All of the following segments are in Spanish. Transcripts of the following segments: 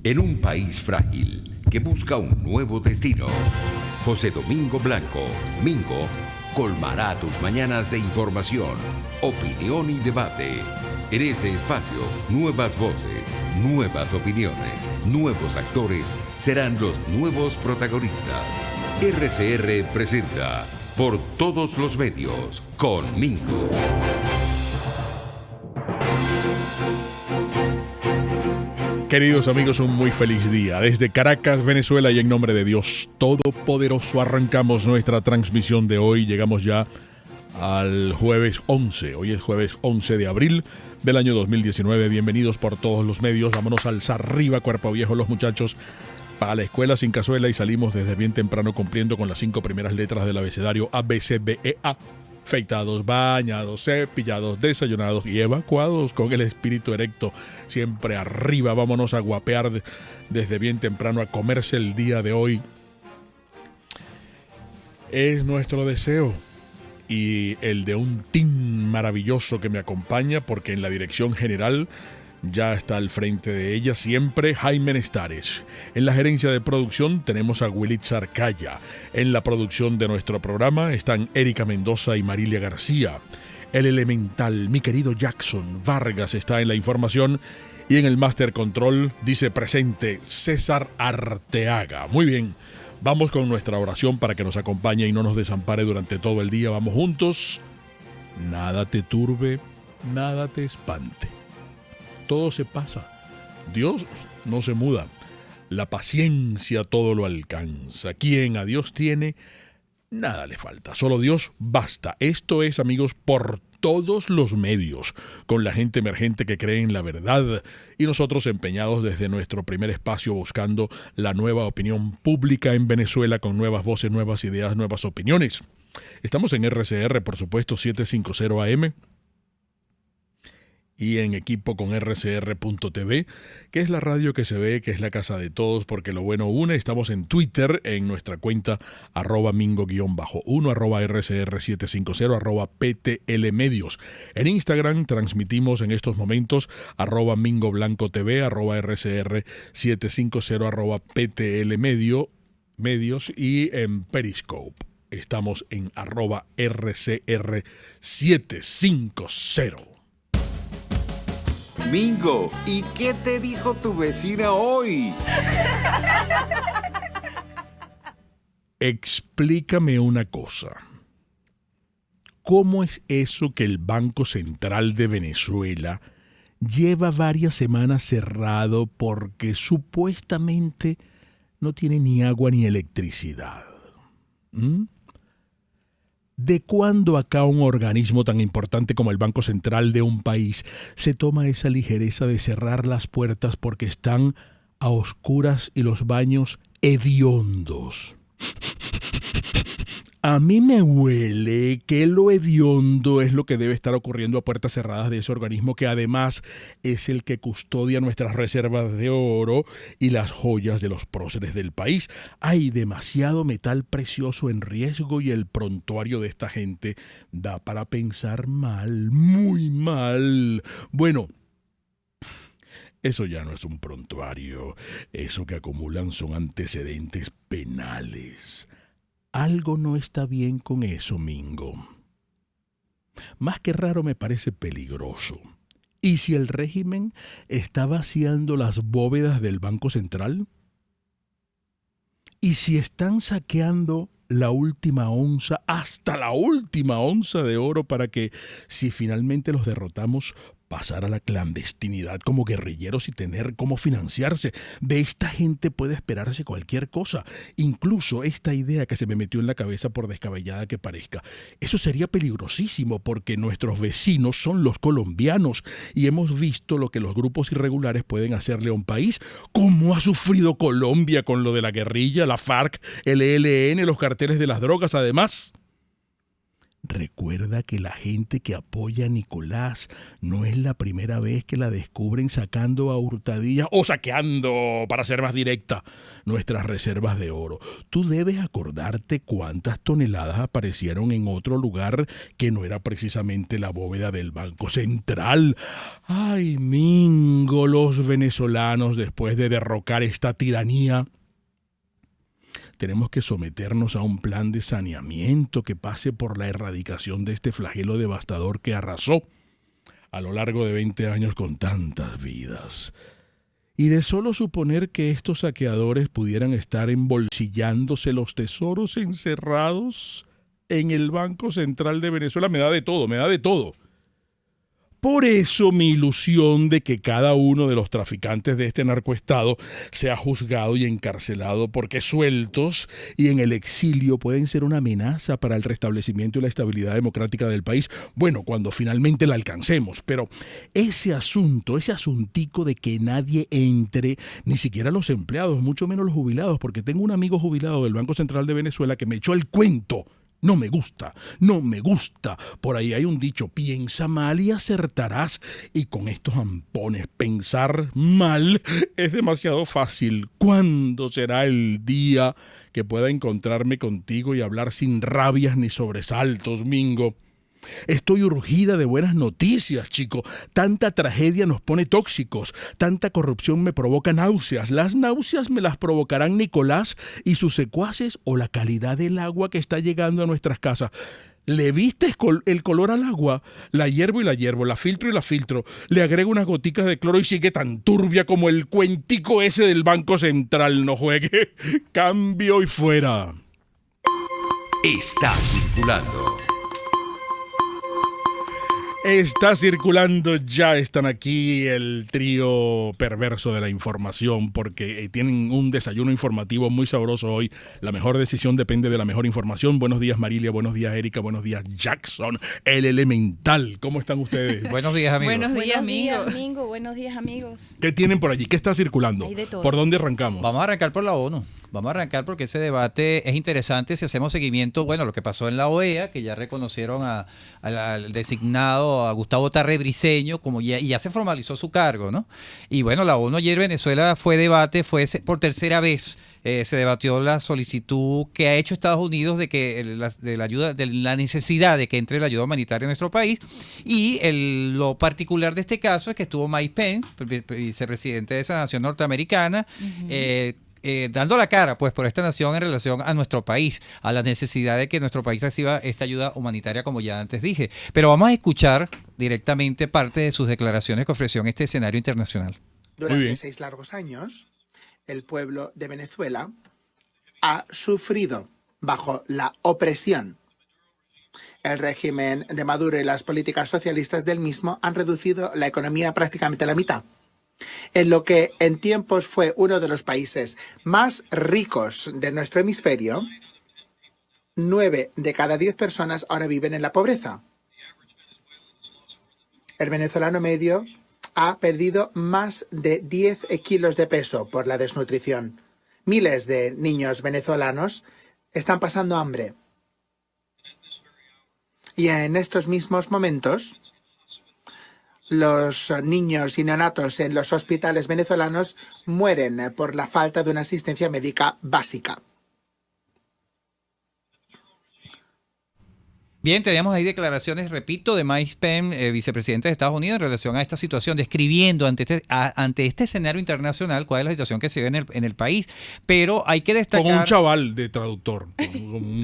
En un país frágil que busca un nuevo destino, José Domingo Blanco, Mingo, colmará tus mañanas de información, opinión y debate. En este espacio, nuevas voces, nuevas opiniones, nuevos actores serán los nuevos protagonistas. RCR presenta Por Todos los Medios con Mingo. Queridos amigos, un muy feliz día. Desde Caracas, Venezuela, y en nombre de Dios Todopoderoso arrancamos nuestra transmisión de hoy. Llegamos ya al jueves 11. Hoy es jueves 11 de abril del año 2019. Bienvenidos por todos los medios. Vámonos alza arriba, cuerpo viejo, los muchachos, para la escuela sin cazuela, y salimos desde bien temprano cumpliendo con las 5 primeras letras del abecedario A, B, C, D, E, A. Afeitados, bañados, cepillados, desayunados y evacuados con el espíritu erecto siempre arriba. Vámonos a guapear desde bien temprano, a comerse el día de hoy. Es nuestro deseo y el de un team maravilloso que me acompaña, porque en la dirección general ya está al frente de ella siempre Jaime Nestares. En la gerencia de producción tenemos a Wilitza Arcaya. En la producción de nuestro programa están Erika Mendoza y Marilia García. El elemental, mi querido Jackson Vargas, está en la información. Y en el Master Control dice presente César Arteaga. Muy bien, vamos con nuestra oración para que nos acompañe y no nos desampare durante todo el día. Vamos juntos. Nada te turbe, nada te espante. Todo se pasa. Dios no se muda. La paciencia todo lo alcanza. Quien a Dios tiene, nada le falta. Solo Dios basta. Esto es, amigos, por todos los medios, con la gente emergente que cree en la verdad, y nosotros empeñados desde nuestro primer espacio buscando la nueva opinión pública en Venezuela, con nuevas voces, nuevas ideas, nuevas opiniones. Estamos en RCR, por supuesto, 750 AM. Y en equipo con rcr.tv, que es la radio que se ve, que es la casa de todos, porque lo bueno une. Estamos en Twitter, en nuestra cuenta @mingo_1, @rcr750, @ptlmedios. En Instagram transmitimos en estos momentos @mingoblancotv, @rcr750, @ptlmedios, y en Periscope estamos en @rcr750. Mingo, ¿y qué te dijo tu vecina hoy? Explícame una cosa. ¿Cómo es eso que el Banco Central de Venezuela lleva varias semanas cerrado porque supuestamente no tiene ni agua ni electricidad? ¿De cuándo acá un organismo tan importante como el Banco Central de un país se toma esa ligereza de cerrar las puertas porque están a oscuras y los baños hediondos? A mí me huele que lo hediondo es lo que debe estar ocurriendo a puertas cerradas de ese organismo, que además es el que custodia nuestras reservas de oro y las joyas de los próceres del país. Hay demasiado metal precioso en riesgo y el prontuario de esta gente da para pensar mal, muy mal. Bueno, eso ya no es un prontuario. Eso que acumulan son antecedentes penales. Algo no está bien con eso, Mingo. Más que raro, me parece peligroso. ¿Y si el régimen está vaciando las bóvedas del Banco Central? ¿Y si están saqueando la última onza, hasta la última onza de oro, para que, si finalmente los derrotamos, pasar a la clandestinidad como guerrilleros y tener cómo financiarse? De esta gente puede esperarse cualquier cosa, incluso esta idea que se me metió en la cabeza, por descabellada que parezca. Eso sería peligrosísimo, porque nuestros vecinos son los colombianos y hemos visto lo que los grupos irregulares pueden hacerle a un país. ¿Cómo ha sufrido Colombia con lo de la guerrilla, la FARC, el ELN, los carteles de las drogas? Además, Recuerda que la gente que apoya a Nicolás no es la primera vez que la descubren sacando a hurtadillas o saqueando, para ser más directa, nuestras reservas de oro. Tú debes acordarte cuántas toneladas aparecieron en otro lugar que no era precisamente la bóveda del Banco Central. Ay, Mingo, los venezolanos, después de derrocar esta tiranía, tenemos que someternos a un plan de saneamiento que pase por la erradicación de este flagelo devastador que arrasó a lo largo de 20 años con tantas vidas. Y de solo suponer que estos saqueadores pudieran estar embolsillándose los tesoros encerrados en el Banco Central de Venezuela, me da de todo. Por eso mi ilusión de que cada uno de los traficantes de este narcoestado sea juzgado y encarcelado, porque sueltos y en el exilio pueden ser una amenaza para el restablecimiento y la estabilidad democrática del país, bueno, cuando finalmente la alcancemos. Pero ese asuntico de que nadie entre, ni siquiera los empleados, mucho menos los jubilados, porque tengo un amigo jubilado del Banco Central de Venezuela que me echó el cuento. No me gusta. Por ahí hay un dicho, piensa mal y acertarás. Y con estos ampones, pensar mal es demasiado fácil. ¿Cuándo será el día que pueda encontrarme contigo y hablar sin rabias ni sobresaltos, Mingo? Estoy urgida de buenas noticias, chico. Tanta tragedia nos pone tóxicos, tanta corrupción me provoca náuseas. Las náuseas me las provocarán Nicolás y sus secuaces o la calidad del agua que está llegando a nuestras casas. ¿Le viste el color al agua? La hiervo, la filtro, le agrego unas goticas de cloro y sigue tan turbia como el cuentico ese del Banco Central. No juegue. Cambio y fuera. Está circulando. Está circulando, ya están aquí el trío perverso de la información porque tienen un desayuno informativo muy sabroso hoy. La mejor decisión depende de la mejor información. Buenos días, Marilia, buenos días, Erika, buenos días, Jackson, el elemental. ¿Cómo están ustedes? Buenos días, amigos. Buenos días, amigos. Mingo. Buenos días, amigos. ¿Qué tienen por allí? ¿Qué está circulando? Hay de todo. ¿Por dónde arrancamos? Vamos a arrancar por la ONU. Vamos a arrancar porque ese debate es interesante si hacemos seguimiento, bueno, lo que pasó en la OEA, que ya reconocieron al designado, a Gustavo Tarre Briceño, y ya se formalizó su cargo, ¿no? Y bueno, la ONU ayer Venezuela fue por tercera vez. Se debatió la solicitud que ha hecho Estados Unidos de la necesidad de que entre la ayuda humanitaria en nuestro país. Y lo particular de este caso es que estuvo Mike Pence, vicepresidente de esa nación norteamericana, dando la cara pues por esta nación en relación a nuestro país, a la necesidad de que nuestro país reciba esta ayuda humanitaria, como ya antes dije. Pero vamos a escuchar directamente parte de sus declaraciones que ofreció en este escenario internacional. Durante 6 largos años, el pueblo de Venezuela ha sufrido bajo la opresión. El régimen de Maduro y las políticas socialistas del mismo han reducido la economía prácticamente a la mitad. En lo que en tiempos fue uno de los países más ricos de nuestro hemisferio, 9 de cada 10 personas ahora viven en la pobreza. El venezolano medio ha perdido más de 10 kilos de peso por la desnutrición. Miles de niños venezolanos están pasando hambre. Y en estos mismos momentos, los niños y neonatos en los hospitales venezolanos mueren por la falta de una asistencia médica básica. Bien, teníamos ahí declaraciones, repito, de Mike Pence, vicepresidente de Estados Unidos, en relación a esta situación, describiendo ante este escenario internacional cuál es la situación que se vive en el país. Pero hay que destacar... Con un chaval de traductor.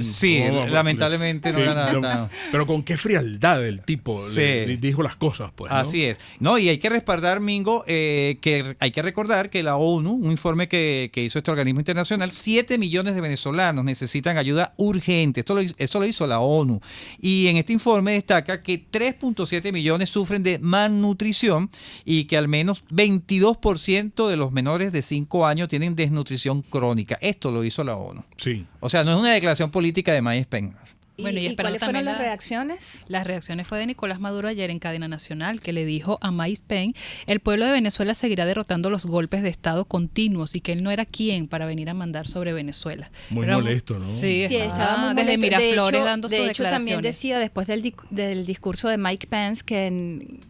Sí, lamentablemente no era nada. Pero con qué frialdad el tipo le dijo las cosas, pues, ¿no? Así es. No, y hay que respaldar, Mingo, que hay que recordar que la ONU, un informe que hizo este organismo internacional, 7 millones de venezolanos necesitan ayuda urgente. Eso lo hizo la ONU. Y en este informe destaca que 3.7 millones sufren de malnutrición y que al menos 22% de los menores de 5 años tienen desnutrición crónica. Esto lo hizo la ONU. Sí. O sea, no es una declaración política de Mike Pence. Bueno, ¿Y esperando cuáles fueron también las reacciones? Las reacciones fue de Nicolás Maduro ayer en cadena nacional, que le dijo a Mike Pence: el pueblo de Venezuela seguirá derrotando los golpes de Estado continuos y que él no era quien para venir a mandar sobre Venezuela. Muy Pero, molesto, ¿no? Sí, Estaba muy desde molesto. Miraflores dando sus de hecho, declaraciones. también decía después del discurso de Mike Pence que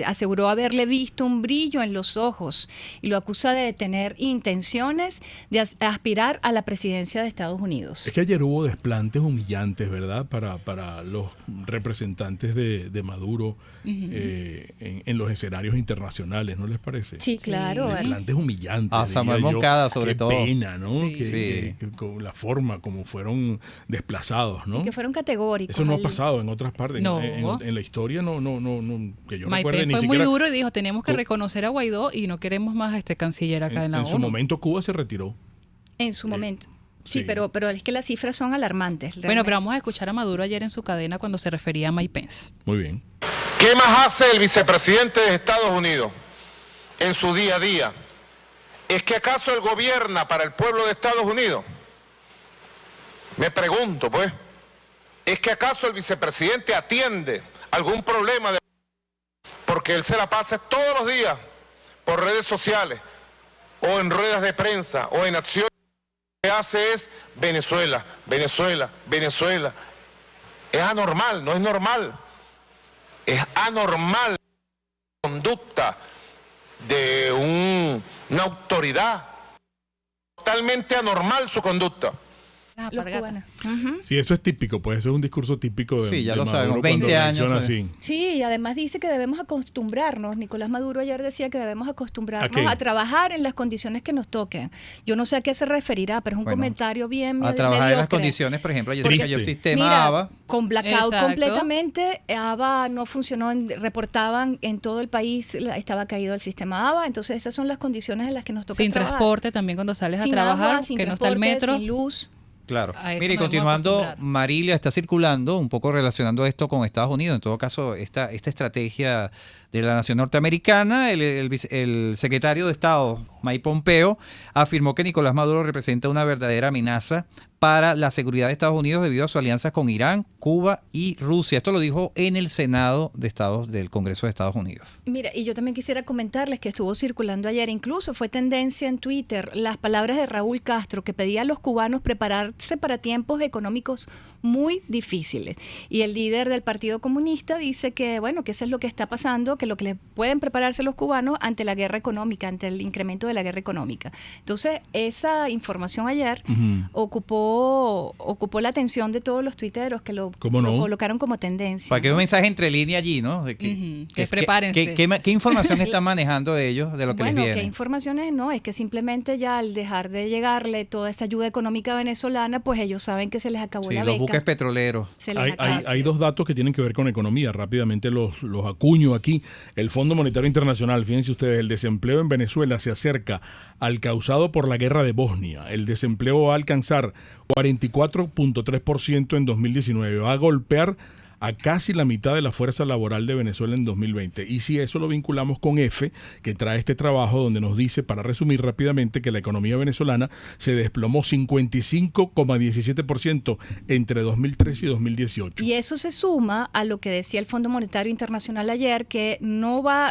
aseguró haberle visto un brillo en los ojos y lo acusa de tener intenciones de aspirar a la presidencia de Estados Unidos. Es que ayer hubo desplantes humillantes, ¿verdad? Para los representantes de Maduro en los escenarios internacionales, ¿no les parece? Sí, claro. Desplantes humillantes. A Samuel Moncada, sobre todo. Qué pena, ¿no? Sí. Que con la forma como fueron desplazados, ¿no? Y que fueron categóricos. Eso no ha pasado en otras partes. No. En la historia no, que yo Mike recuerde Pence ni fue siquiera. muy duro y dijo: tenemos que reconocer a Guaidó y no queremos más a este canciller acá en la En ONU. su momento Cuba se retiró. En su momento. Sí, sí. pero es que las cifras son alarmantes. Bueno, realmente. pero vamos a escuchar a Maduro ayer en su cadena cuando se refería a Mike Pence. Muy bien. ¿Qué más hace el vicepresidente de Estados Unidos en su día a día? ¿Es que acaso él gobierna para el pueblo de Estados Unidos? Me pregunto, pues. ¿Es que acaso el vicepresidente atiende algún problema de... Porque él se la pasa todos los días por redes sociales o en ruedas de prensa o en acciones? Lo que hace es Venezuela, Venezuela, Venezuela. Es anormal, no es normal. Es anormal la conducta de una autoridad. Totalmente anormal su conducta. Las Los alpargatas. cubanos. Ujú. Sí, eso es típico, pues eso es un discurso típico de Sí, ya de lo Maduro sabemos, cuando 20 años, reacciona sí. así. Sí, y además dice que debemos acostumbrarnos. Nicolás Maduro ayer decía que debemos ¿A acostumbrarnos qué? a trabajar en las condiciones que nos toquen. Yo no sé a qué se referirá, pero es un Bueno, comentario bien A trabajar en las mediocre. condiciones, por ejemplo, ayer se Triste. cayó el sistema Mira, ABA. con blackout Exacto. completamente, ABA no funcionó, reportaban en todo el país, estaba caído el sistema ABA, entonces esas son las condiciones en las que nos toca Sin trabajar. transporte también cuando sales Sin a trabajar, agua, sin que no está el transporte, metro. sin luz. Claro. A eso Mire, nos vamos a continuando, acostumbrar. Marilia está circulando, un poco relacionando esto con Estados Unidos. En todo caso, esta estrategia de la nación norteamericana, el secretario de Estado, Mike Pompeo, afirmó que Nicolás Maduro representa una verdadera amenaza para la seguridad de Estados Unidos debido a su alianza con Irán, Cuba y Rusia. Esto lo dijo en el Senado de Estados del Congreso de Estados Unidos. Mira, y yo también quisiera comentarles que estuvo circulando ayer, incluso fue tendencia en Twitter, las palabras de Raúl Castro, que pedía a los cubanos prepararse para tiempos económicos muy difíciles. Y el líder del Partido Comunista dice que, bueno, que eso es lo que está pasando, que lo que le pueden prepararse los cubanos ante la guerra económica, ante el incremento de la guerra económica. Entonces, esa información ayer ocupó la atención de todos los tuiteros que lo ¿Cómo no? colocaron como tendencia. Para que ¿no? un mensaje entre líneas allí, ¿no? De Que prepárense. ¿Qué información están manejando ellos de lo que Bueno, les ¿qué viene? informaciones? No, es que simplemente ya al dejar de llegarle toda esa ayuda económica venezolana, pues ellos saben que se les acabó Sí, la los beca. buques petroleros. Se les Hay, acabó. hay, hay dos datos que tienen que ver con economía. Rápidamente los acuño aquí. El Fondo Monetario Internacional, fíjense ustedes, el desempleo en Venezuela se acerca al causado por la guerra de Bosnia. El desempleo va a alcanzar 44.3% en 2019. Va a golpear a casi la mitad de la fuerza laboral de Venezuela en 2020. Y si eso lo vinculamos con F, que trae este trabajo donde nos dice, para resumir rápidamente, que la economía venezolana se desplomó 55,17% entre 2013 y 2018. Y eso se suma a lo que decía el Fondo Monetario Internacional ayer, que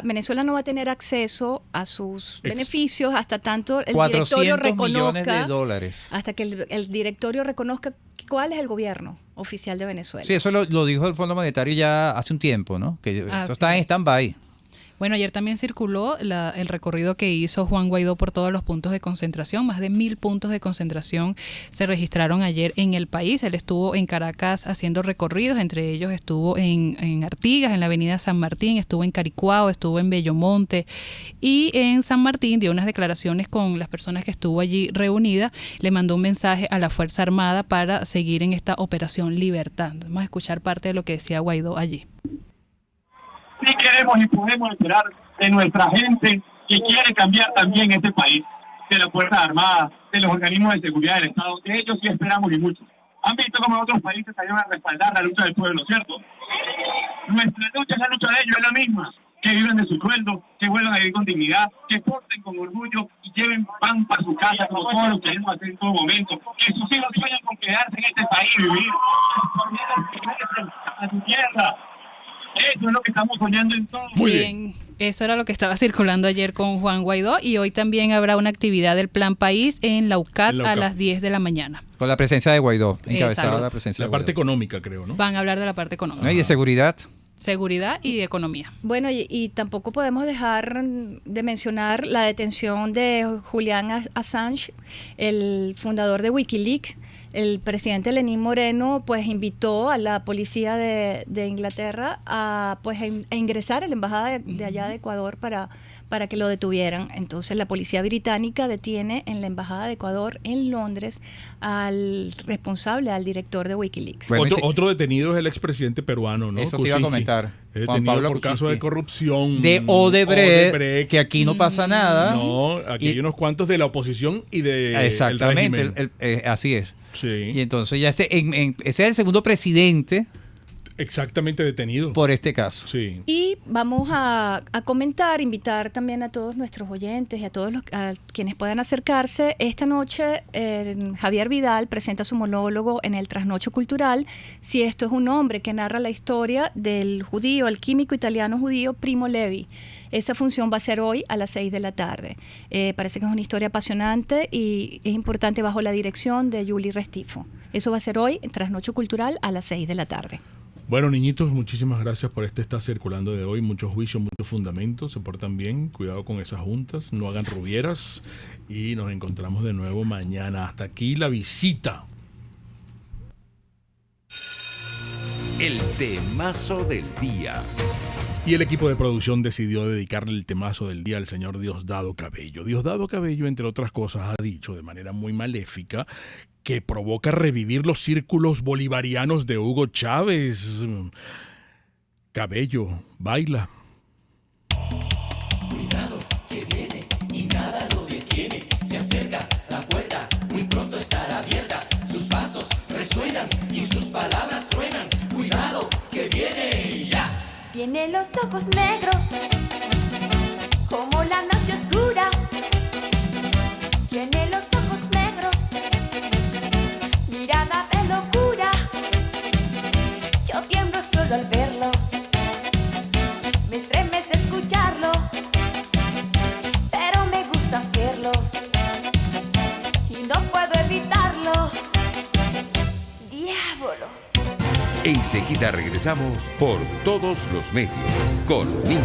Venezuela no va a tener acceso a sus beneficios hasta tanto el directorio 400 millones de reconozca, dólares. hasta que el directorio reconozca cuál es el gobierno oficial de Venezuela. Sí, eso lo dijo el Fondo Monetario ya hace un tiempo, ¿no? Que eso Así está en es. stand-by. Bueno, ayer también circuló el recorrido que hizo Juan Guaidó por todos los puntos de concentración. Más de 1.000 puntos de concentración se registraron ayer en el país. Él estuvo en Caracas haciendo recorridos, entre ellos estuvo en Artigas, en la avenida San Martín, estuvo en Caricuao, estuvo en Bellomonte y en San Martín dio unas declaraciones con las personas que estuvo allí reunidas. Le mandó un mensaje a la Fuerza Armada para seguir en esta Operación Libertad. Vamos a escuchar parte de lo que decía Guaidó allí. Sí queremos y podemos esperar de nuestra gente que quiere cambiar también este país, de las Fuerzas Armadas, de los organismos de seguridad del Estado, de ellos sí esperamos y mucho. Han visto cómo otros países salieron a respaldar la lucha del pueblo, ¿cierto? Nuestra lucha es la lucha de ellos, es la misma, que vivan de su sueldo, que vuelvan a vivir con dignidad, que porten con orgullo y lleven pan para su casa, como todos lo queremos hacer en todo momento, que sus hijos sueñan con quedarse en este país y vivir, a su tierra. Eso es lo que estamos soñando en todo. Muy bien. Eso era lo que estaba circulando ayer con Juan Guaidó, y hoy también habrá una actividad del Plan País en la UCAT a las 10 de la mañana. Con la presencia de Guaidó, encabezada Exacto. la presencia La de parte Guaidó. económica, creo, ¿no? Van a hablar de la parte económica. ¿No? Y de seguridad. Seguridad y economía. Bueno, y tampoco podemos dejar de mencionar la detención de Julian Assange, el fundador de Wikileaks. El presidente Lenín Moreno pues invitó a la policía de Inglaterra a ingresar a la embajada de allá de Ecuador para que lo detuvieran. Entonces la policía británica detiene en la embajada de Ecuador en Londres al responsable, al director de Wikileaks. Bueno, otro detenido es el expresidente peruano, ¿no? Eso te iba a Kuczynski. comentar. Es Juan detenido Pablo por caso de Kuczynski. corrupción. De Odebrecht, que aquí no pasa nada. No, aquí hay unos cuantos de la oposición y de Exactamente, el régimen. así es. Sí. Y entonces ya ese es el segundo presidente Exactamente detenido. por este caso. Sí. Y vamos a invitar también a todos nuestros oyentes y a todos a quienes puedan acercarse. Esta noche Javier Vidal presenta su monólogo en el Trasnocho Cultural, Si esto es un hombre, que narra la historia del judío, el químico italiano judío Primo Levi. Esa función va a ser hoy a las 6 de la tarde. Parece que es una historia apasionante y es importante, bajo la dirección de Yuli Restifo. Eso va a ser hoy en Trasnocho Cultural a las 6 de la tarde. Bueno, niñitos, muchísimas gracias por Está Circulando de hoy. Muchos juicios, muchos fundamentos. Se portan bien. Cuidado con esas juntas. No hagan rubieras. Y nos encontramos de nuevo mañana. Hasta aquí la visita. El temazo del día. Y el equipo de producción decidió dedicarle el temazo del día al señor Diosdado Cabello. Diosdado Cabello, entre otras cosas, ha dicho de manera muy maléfica que provoca revivir los círculos bolivarianos de Hugo Chávez. Cabello, baila. Cuidado, que viene y nada lo detiene. Se acerca la puerta, muy pronto estará abierta. Sus pasos resuenan y sus palabras truenan. Cuidado, que viene y ya. Tiene los ojos negros, como la noche oscura. Tiene los ojos negros, mirada de locura. Yo tiemblo solo al verlo, me estremece escucharlo, pero me gusta hacerlo y no puedo evitarlo. Diablo. Enseguida regresamos por todos los medios con Mingo.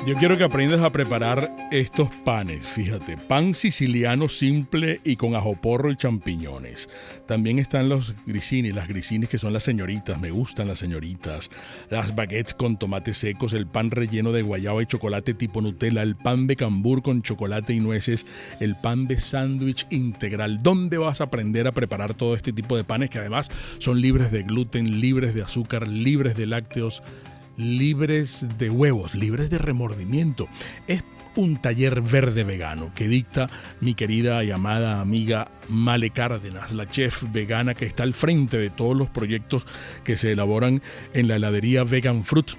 Yo quiero que aprendas a preparar estos panes, fíjate, pan siciliano simple y con ajoporro y champiñones. También están los grissini, las grissini que son las señoritas, me gustan las señoritas. Las baguettes con tomates secos, el pan relleno de guayaba y chocolate tipo Nutella, el pan de cambur con chocolate y nueces, el pan de sándwich integral. ¿Dónde vas a aprender a preparar todo este tipo de panes que además son libres de gluten, libres de azúcar, libres de lácteos, libres de huevos, libres de remordimiento? Es un taller verde vegano que dicta mi querida y amada amiga Male Cárdenas, la chef vegana que está al frente de todos los proyectos que se elaboran en la heladería Vegan Fruit.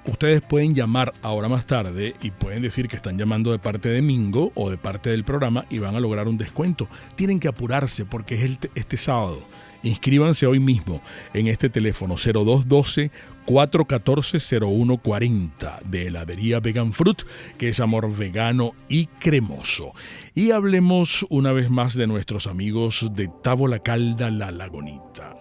Ustedes pueden llamar ahora más tarde y pueden decir que están llamando de parte de Mingo o de parte del programa y van a lograr un descuento. Tienen que apurarse porque es este sábado. Inscríbanse hoy mismo en este teléfono 0212-414-0140 de heladería Vegan Fruit, que es amor vegano y cremoso. Y hablemos una vez más de nuestros amigos de Távola Calda La Lagunita.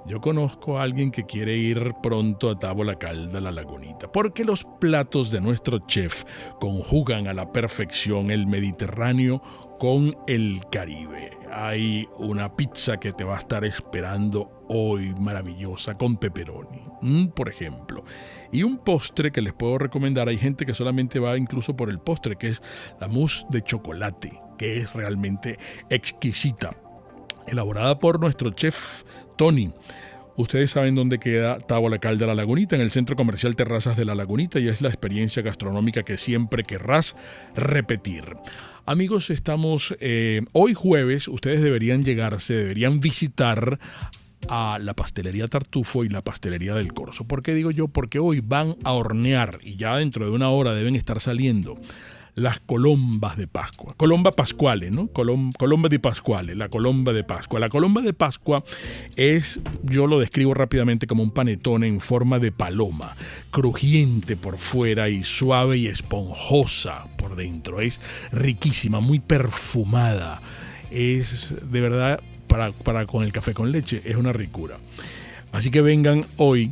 Yo conozco a alguien que quiere ir pronto a Távola Calda La Lagunita, porque los platos de nuestro chef conjugan a la perfección el Mediterráneo con el Caribe. Hay una pizza que te va a estar esperando hoy maravillosa con pepperoni, por ejemplo. Y un postre que les puedo recomendar, hay gente que solamente va incluso por el postre, que es la mousse de chocolate, que es realmente exquisita, elaborada por nuestro chef Tony. Ustedes saben dónde queda Távola Calda La Lagunita, en el Centro Comercial Terrazas de La Lagunita, y es la experiencia gastronómica que siempre querrás repetir. Amigos, estamos hoy jueves, ustedes deberían visitar a la pastelería Tartufo y la pastelería del Corso. ¿Por qué digo yo? Porque hoy van a hornear y ya dentro de una hora deben estar saliendo las colombas de Pascua. Colomba pascuale, ¿no? Colomba di Pasquale, la colomba de Pascua. La colomba de Pascua es, yo lo describo rápidamente como un panetone en forma de paloma, crujiente por fuera y suave y esponjosa por dentro. Es riquísima, muy perfumada. Es de verdad, para con el café con leche, es una ricura. Así que vengan hoy,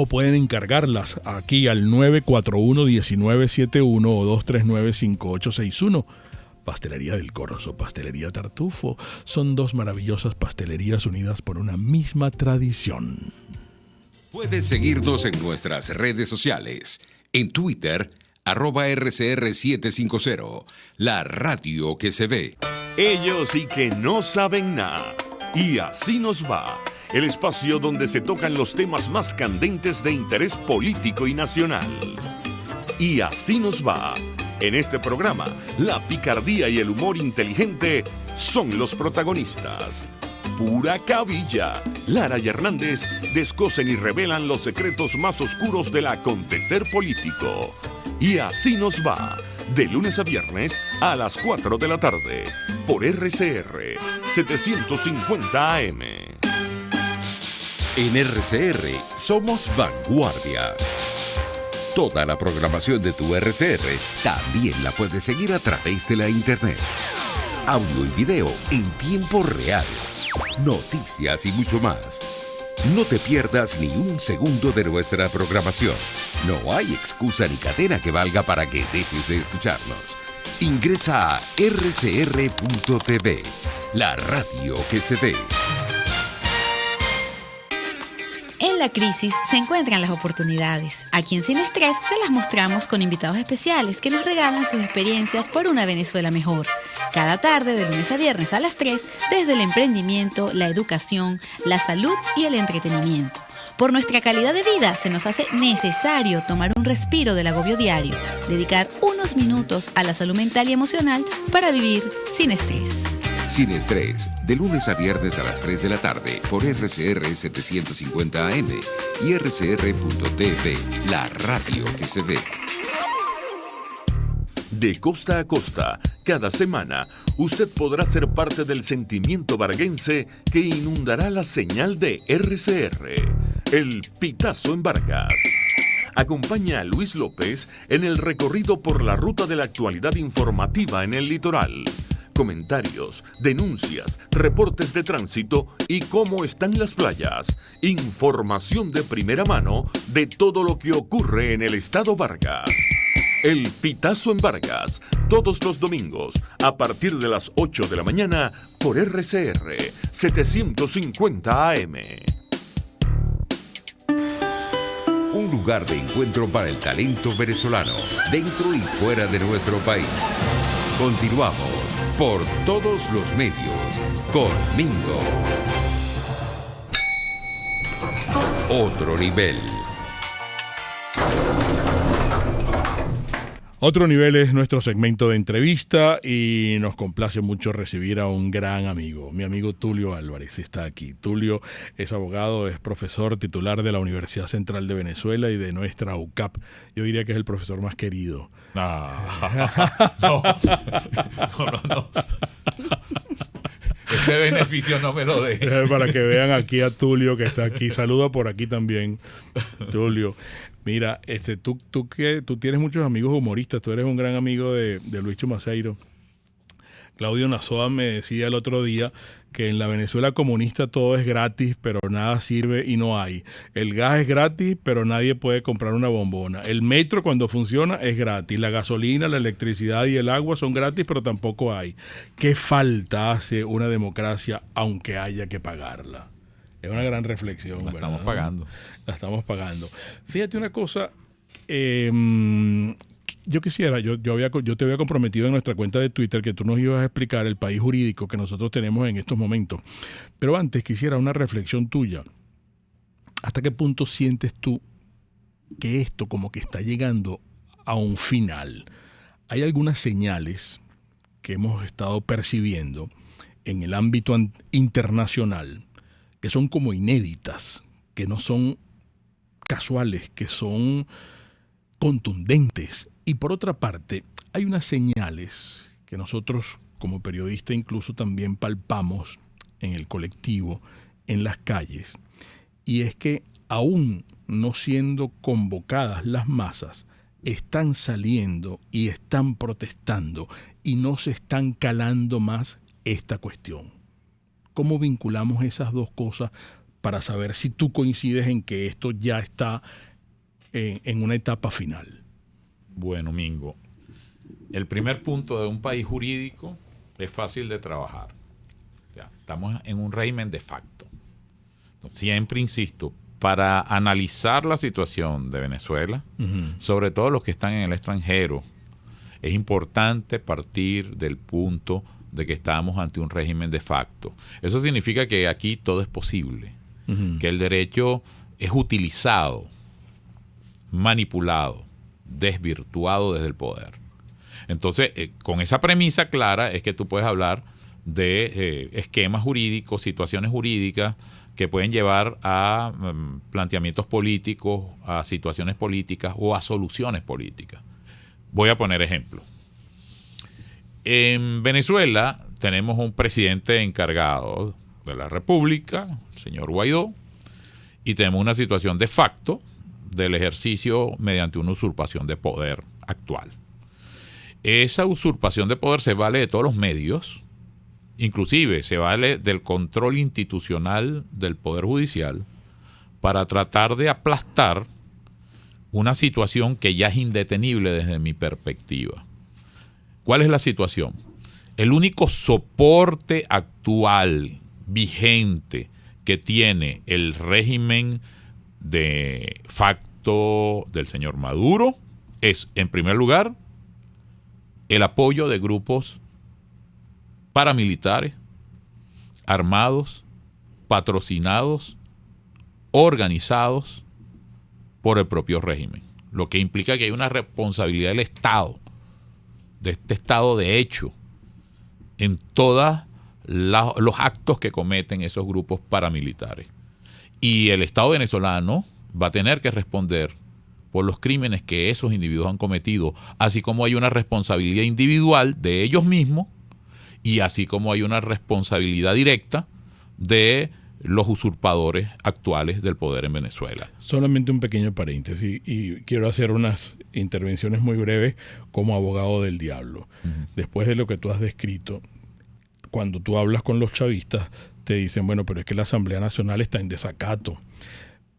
o pueden encargarlas aquí al 941-1971 o 239-5861. Pastelería del Corso, Pastelería Tartufo, son dos maravillosas pastelerías unidas por una misma tradición. Puedes seguirnos en nuestras redes sociales. En Twitter, @RCR750, la radio que se ve. Ellos sí que no saben nada. Y así nos va. El espacio donde se tocan los temas más candentes de interés político y nacional. Y así nos va. En este programa, la picardía y el humor inteligente son los protagonistas. Pura cabilla. Lara y Hernández descosen y revelan los secretos más oscuros del acontecer político. Y así nos va. De lunes a viernes a las 4 de la tarde. Por RCR 750 AM. En RCR somos vanguardia. Toda la programación de tu RCR también la puedes seguir a través de la internet. Audio y video en tiempo real. Noticias y mucho más. No te pierdas ni un segundo de nuestra programación. No hay excusa ni cadena que valga para que dejes de escucharnos. Ingresa a rcr.tv, la radio que se ve. En la crisis se encuentran las oportunidades. Aquí en Sin Estrés se las mostramos con invitados especiales que nos regalan sus experiencias por una Venezuela mejor. Cada tarde, de lunes a viernes a las 3, desde el emprendimiento, la educación, la salud y el entretenimiento. Por nuestra calidad de vida se nos hace necesario tomar un respiro del agobio diario, dedicar unos minutos a la salud mental y emocional para vivir sin estrés. Sin Estrés, de lunes a viernes a las 3 de la tarde por RCR 750 AM y rcr.tv, la radio que se ve. De costa a costa, cada semana, usted podrá ser parte del sentimiento varguense que inundará la señal de RCR, el Pitazo en Vargas. Acompaña a Luis López en el recorrido por la ruta de la actualidad informativa en el litoral. Comentarios, denuncias, reportes de tránsito y cómo están las playas. Información de primera mano de todo lo que ocurre en el estado Vargas. El Pitazo en Vargas, todos los domingos, a partir de las 8 de la mañana, por RCR 750 AM. Un lugar de encuentro para el talento venezolano, dentro y fuera de nuestro país. Continuamos por todos los medios con Mingo. Otro nivel. Otro nivel es nuestro segmento de entrevista y nos complace mucho recibir a un gran amigo. Mi amigo Tulio Álvarez está aquí. Tulio es abogado, es profesor titular de la Universidad Central de Venezuela y de nuestra UCAP. Yo diría que es el profesor más querido. No. Ese beneficio no me lo deje. Para que vean aquí a Tulio que está aquí. Saluda por aquí también, Tulio. Mira, tú tienes muchos amigos humoristas. Tú eres un gran amigo de Luis Maceiro. Claudio Nazoa me decía el otro día que en la Venezuela comunista todo es gratis, pero nada sirve y no hay. El gas es gratis, pero nadie puede comprar una bombona. El metro, cuando funciona, es gratis. La gasolina, la electricidad y el agua son gratis, pero tampoco hay. ¿Qué falta hace una democracia aunque haya que pagarla? Es una gran reflexión. La estamos pagando. La estamos pagando. Fíjate una cosa. Yo quisiera, yo te había comprometido en nuestra cuenta de Twitter que tú nos ibas a explicar el país jurídico que nosotros tenemos en estos momentos. Pero antes quisiera una reflexión tuya. ¿Hasta qué punto sientes tú que esto como que está llegando a un final? Hay algunas señales que hemos estado percibiendo en el ámbito internacional que son como inéditas, que no son casuales, que son contundentes. Y por otra parte, hay unas señales que nosotros como periodistas incluso también palpamos en el colectivo, en las calles, y es que aún no siendo convocadas las masas, están saliendo y están protestando y no se están calando más esta cuestión. ¿Cómo vinculamos esas dos cosas para saber si tú coincides en que esto ya está en una etapa final? Bueno, Mingo, el primer punto de un país jurídico es fácil de trabajar. O sea, estamos en un régimen de facto. Siempre insisto, para analizar la situación de Venezuela, sobre todo los que están en el extranjero, es importante partir del punto de que estamos ante un régimen de facto. Eso significa que aquí todo es posible, que el derecho es utilizado, manipulado, desvirtuado desde el poder. Entonces, con esa premisa clara es que tú puedes hablar de esquemas jurídicos, situaciones jurídicas que pueden llevar a planteamientos políticos, a situaciones políticas o a soluciones políticas. Voy a poner ejemplo. En Venezuela tenemos un presidente encargado de la República, el señor Guaidó, y tenemos una situación de facto del ejercicio mediante una usurpación de poder actual. Esa usurpación de poder se vale de todos los medios, inclusive se vale del control institucional del Poder Judicial para tratar de aplastar una situación que ya es indetenible desde mi perspectiva. ¿Cuál es la situación? El único soporte actual, vigente, que tiene el régimen de facto del señor Maduro es, en primer lugar, el apoyo de grupos paramilitares, armados, patrocinados, organizados por el propio régimen. Lo que implica que hay una responsabilidad del Estado, de este Estado de hecho, en todos los actos que cometen esos grupos paramilitares. Y el Estado venezolano va a tener que responder por los crímenes que esos individuos han cometido, así como hay una responsabilidad individual de ellos mismos y así como hay una responsabilidad directa de los usurpadores actuales del poder en Venezuela. Solamente un pequeño paréntesis y quiero hacer unas intervenciones muy breves como abogado del diablo. Después de lo que tú has descrito, cuando tú hablas con los chavistas, te dicen, bueno, pero es que la Asamblea Nacional está en desacato.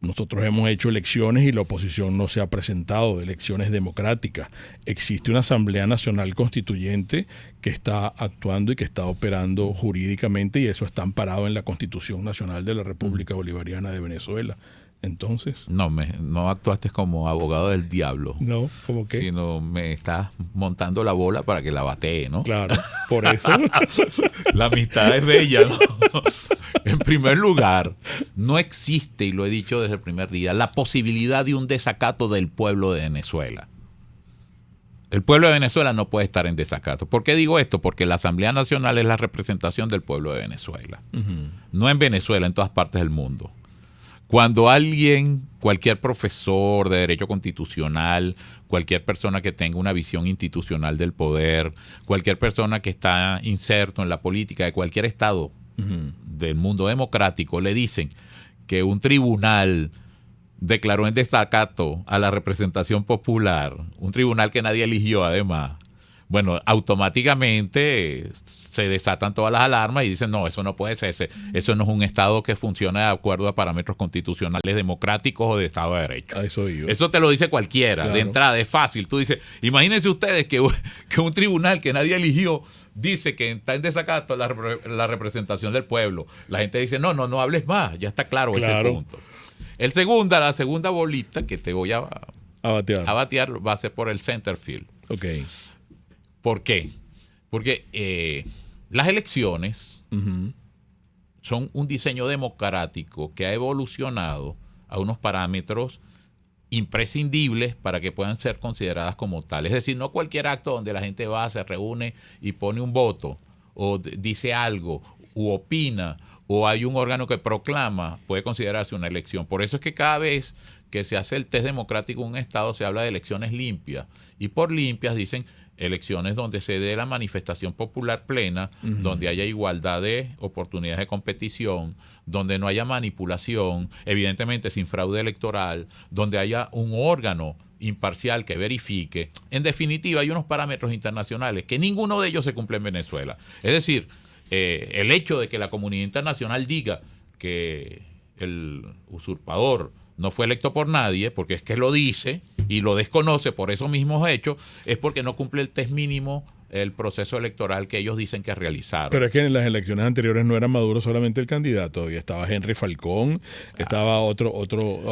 Nosotros hemos hecho elecciones y la oposición no se ha presentado de elecciones democráticas. Existe una Asamblea Nacional Constituyente que está actuando y que está operando jurídicamente y eso está amparado en la Constitución Nacional de la República Bolivariana de Venezuela. Entonces... No actuaste como abogado del diablo. No, ¿cómo qué? Sino me estás montando la bola para que la batee, ¿no? Claro, por eso. La amistad es bella, ¿no? En primer lugar, no existe, y lo he dicho desde el primer día, la posibilidad de un desacato del pueblo de Venezuela. El pueblo de Venezuela no puede estar en desacato. ¿Por qué digo esto? Porque la Asamblea Nacional es la representación del pueblo de Venezuela. No en Venezuela, en todas partes del mundo. Cuando alguien, cualquier profesor de derecho constitucional, cualquier persona que tenga una visión institucional del poder, cualquier persona que está inserto en la política de cualquier estado del mundo democrático, le dicen que un tribunal declaró en desacato a la representación popular, un tribunal que nadie eligió además, bueno, automáticamente se desatan todas las alarmas y dicen, no, eso no puede ser, eso no es un Estado que funcione de acuerdo a parámetros constitucionales democráticos o de Estado de Derecho. Eso te lo dice cualquiera, claro. De entrada, es fácil. Tú dices, imagínense ustedes que un tribunal que nadie eligió dice que está en desacato la representación del pueblo. La gente dice, no hables más, ya está claro. Ese punto. La segunda bolita que te voy a batear va a ser por el center field. Ok. ¿Por qué? Porque las elecciones son un diseño democrático que ha evolucionado a unos parámetros imprescindibles para que puedan ser consideradas como tales. Es decir, no cualquier acto donde la gente va, se reúne y pone un voto, o dice algo, u opina, o hay un órgano que proclama, puede considerarse una elección. Por eso es que cada vez que se hace el test democrático en un estado se habla de elecciones limpias. Y por limpias dicen elecciones donde se dé la manifestación popular plena, donde haya igualdad de oportunidades de competición, donde no haya manipulación, evidentemente sin fraude electoral, donde haya un órgano imparcial que verifique. En definitiva, hay unos parámetros internacionales que ninguno de ellos se cumple en Venezuela. Es decir, el hecho de que la comunidad internacional diga que el usurpador no fue electo por nadie, porque es que lo dice y lo desconoce por esos mismos hechos, es porque no cumple el test mínimo, el proceso electoral que ellos dicen que realizaron. Pero es que en las elecciones anteriores no era Maduro solamente el candidato, había estaba Henry Falcón, estaba otro.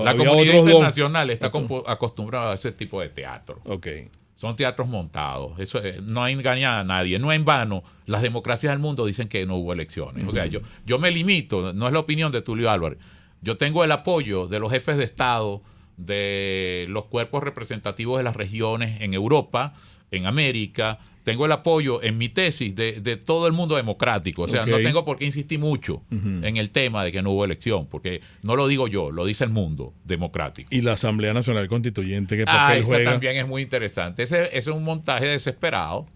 La comunidad internacional está acostumbrada a ese tipo de teatro. Okay. Son teatros montados. Eso no engaña a nadie. No en vano, las democracias del mundo dicen que no hubo elecciones. O sea, yo me limito, no es la opinión de Tulio Álvarez. Yo tengo el apoyo de los jefes de Estado, de los cuerpos representativos de las regiones en Europa, en América. Tengo el apoyo en mi tesis de todo el mundo democrático. O sea, no tengo por qué insistir mucho en el tema de que no hubo elección, porque no lo digo yo, lo dice el mundo democrático. Y la Asamblea Nacional Constituyente, ¿qué papel juega? Esa también es muy interesante. Ese es un montaje desesperado,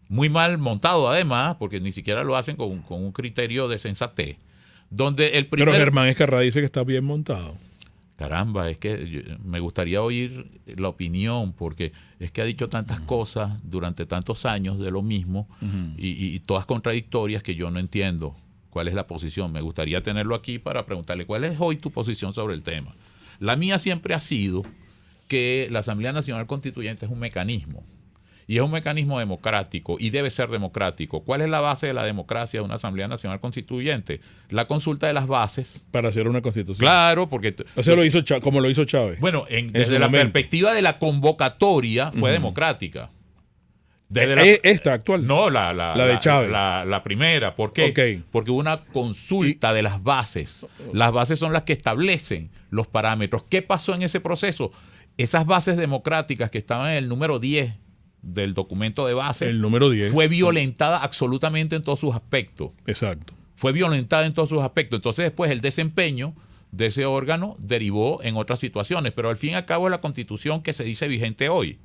muy mal montado además, porque ni siquiera lo hacen con un criterio de sensatez. Donde el primer... Pero Germán Escarrá dice que está bien montado. Caramba, es que me gustaría oír la opinión, porque es que ha dicho tantas cosas durante tantos años de lo mismo y todas contradictorias que yo no entiendo cuál es la posición. Me gustaría tenerlo aquí para preguntarle cuál es hoy tu posición sobre el tema. La mía siempre ha sido que la Asamblea Nacional Constituyente es un mecanismo. Y es un mecanismo democrático y debe ser democrático. ¿Cuál es la base de la democracia de una Asamblea Nacional Constituyente? La consulta de las bases. Para hacer una constitución. Claro, porque... O sea, como lo hizo Chávez. Bueno, desde la perspectiva de la convocatoria fue democrática. ¿Esta actual? No, la de Chávez. La primera. ¿Por qué? Okay. Porque hubo una consulta de las bases. Las bases son las que establecen los parámetros. ¿Qué pasó en ese proceso? Esas bases democráticas que estaban en el número 10 del documento de bases, el número 10, fue violentada absolutamente en todos sus aspectos. Exacto. Fue violentada en todos sus aspectos. Entonces después el desempeño de ese órgano derivó en otras situaciones, pero al fin y al cabo es la Constitución que se dice vigente hoy.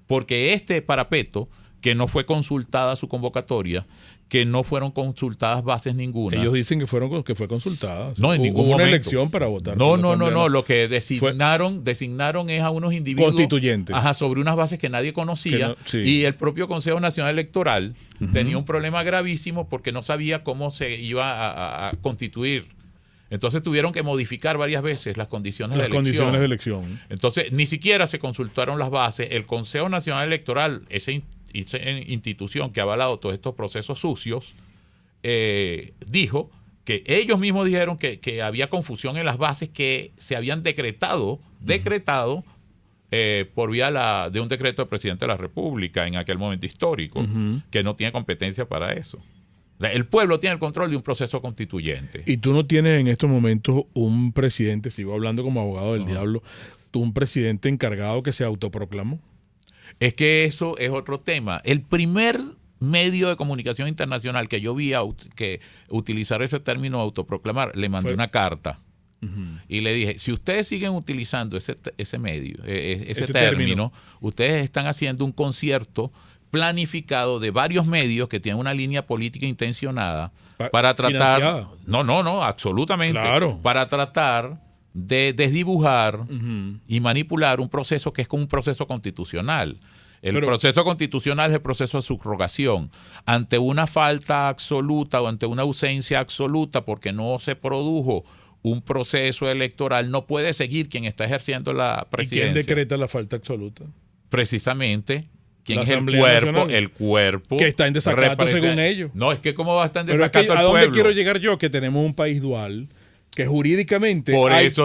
Porque este parapeto, que no fue consultada su convocatoria, que no fueron consultadas bases ninguna. Ellos dicen que fue consultada. No, en ningún momento. Una elección para votar. No. Lo que designaron es a unos individuos constituyentes. Sobre unas bases que nadie conocía. Y el propio Consejo Nacional Electoral tenía un problema gravísimo porque no sabía cómo se iba a constituir. Entonces tuvieron que modificar varias veces las condiciones de elección. Entonces ni siquiera se consultaron las bases. El Consejo Nacional Electoral, esa institución que ha avalado todos estos procesos sucios, dijo que ellos mismos dijeron que había confusión en las bases que se habían decretado por vía de un decreto del presidente de la República en aquel momento histórico, que no tiene competencia para eso. El pueblo tiene el control de un proceso constituyente. Y tú no tienes en estos momentos un presidente, sigo hablando como abogado del diablo, un presidente encargado que se autoproclamó. Es que eso es otro tema. El primer medio de comunicación internacional que yo vi que utilizar ese término autoproclamar, le mandé una carta y le dije, si ustedes siguen utilizando ese medio, ese término, ustedes están haciendo un concierto planificado de varios medios que tienen una línea política intencionada para tratar... Financiada. No, absolutamente. Claro. Para tratar de desdibujar y manipular un proceso que es como un proceso constitucional. El proceso constitucional es el proceso de subrogación. Ante una falta absoluta o ante una ausencia absoluta porque no se produjo un proceso electoral, no puede seguir quien está ejerciendo la presidencia. ¿Y quién decreta la falta absoluta? Precisamente... ¿Quién es el cuerpo? Que está en desacato según ellos. No, es que cómo va a estar en desacato el pueblo. ¿A dónde quiero llegar yo? Que tenemos un país dual, que jurídicamente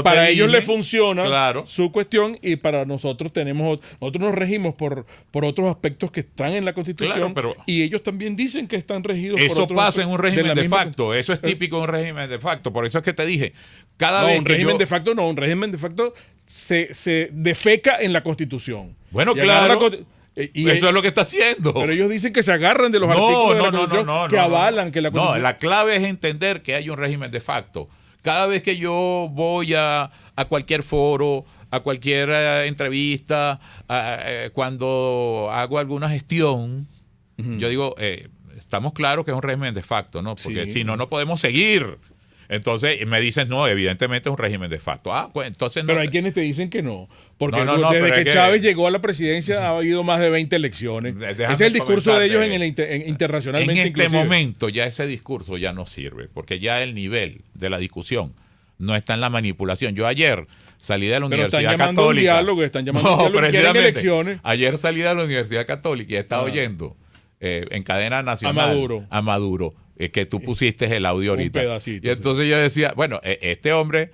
para ellos les funciona su cuestión y para nosotros nos regimos por otros aspectos que están en la Constitución, y ellos también dicen que están regidos por otros. Eso pasa en un régimen de facto, eso es típico de un régimen de facto, por eso es que te dije, un régimen de facto se defeca en la Constitución. Bueno, claro. Eso es lo que está haciendo. Pero ellos dicen que se agarran de los artículos de la Constitución que avalan que la Constitución... No, la clave es entender que hay un régimen de facto. Cada vez que yo voy a cualquier foro, a cualquier entrevista, cuando hago alguna gestión, yo digo, estamos claros que es un régimen de facto, ¿no? Porque si no, no podemos seguir. Entonces me dicen, no, evidentemente es un régimen de facto. Pues entonces no. Pero hay quienes te dicen que no. Porque No, desde pero que Chávez llegó a la presidencia ha habido más de 20 elecciones. Ese es el discurso de ellos internacionalmente. En este momento ya ese discurso ya no sirve, porque ya el nivel de la discusión no está en la manipulación. Yo ayer salí de la Universidad Católica. Están llamando a un diálogo, quieren elecciones. Ayer salí de la Universidad Católica y estaba oyendo en cadena nacional a Maduro. Que tú pusiste el audio ahorita. Un pedacito, y entonces yo decía, bueno, este hombre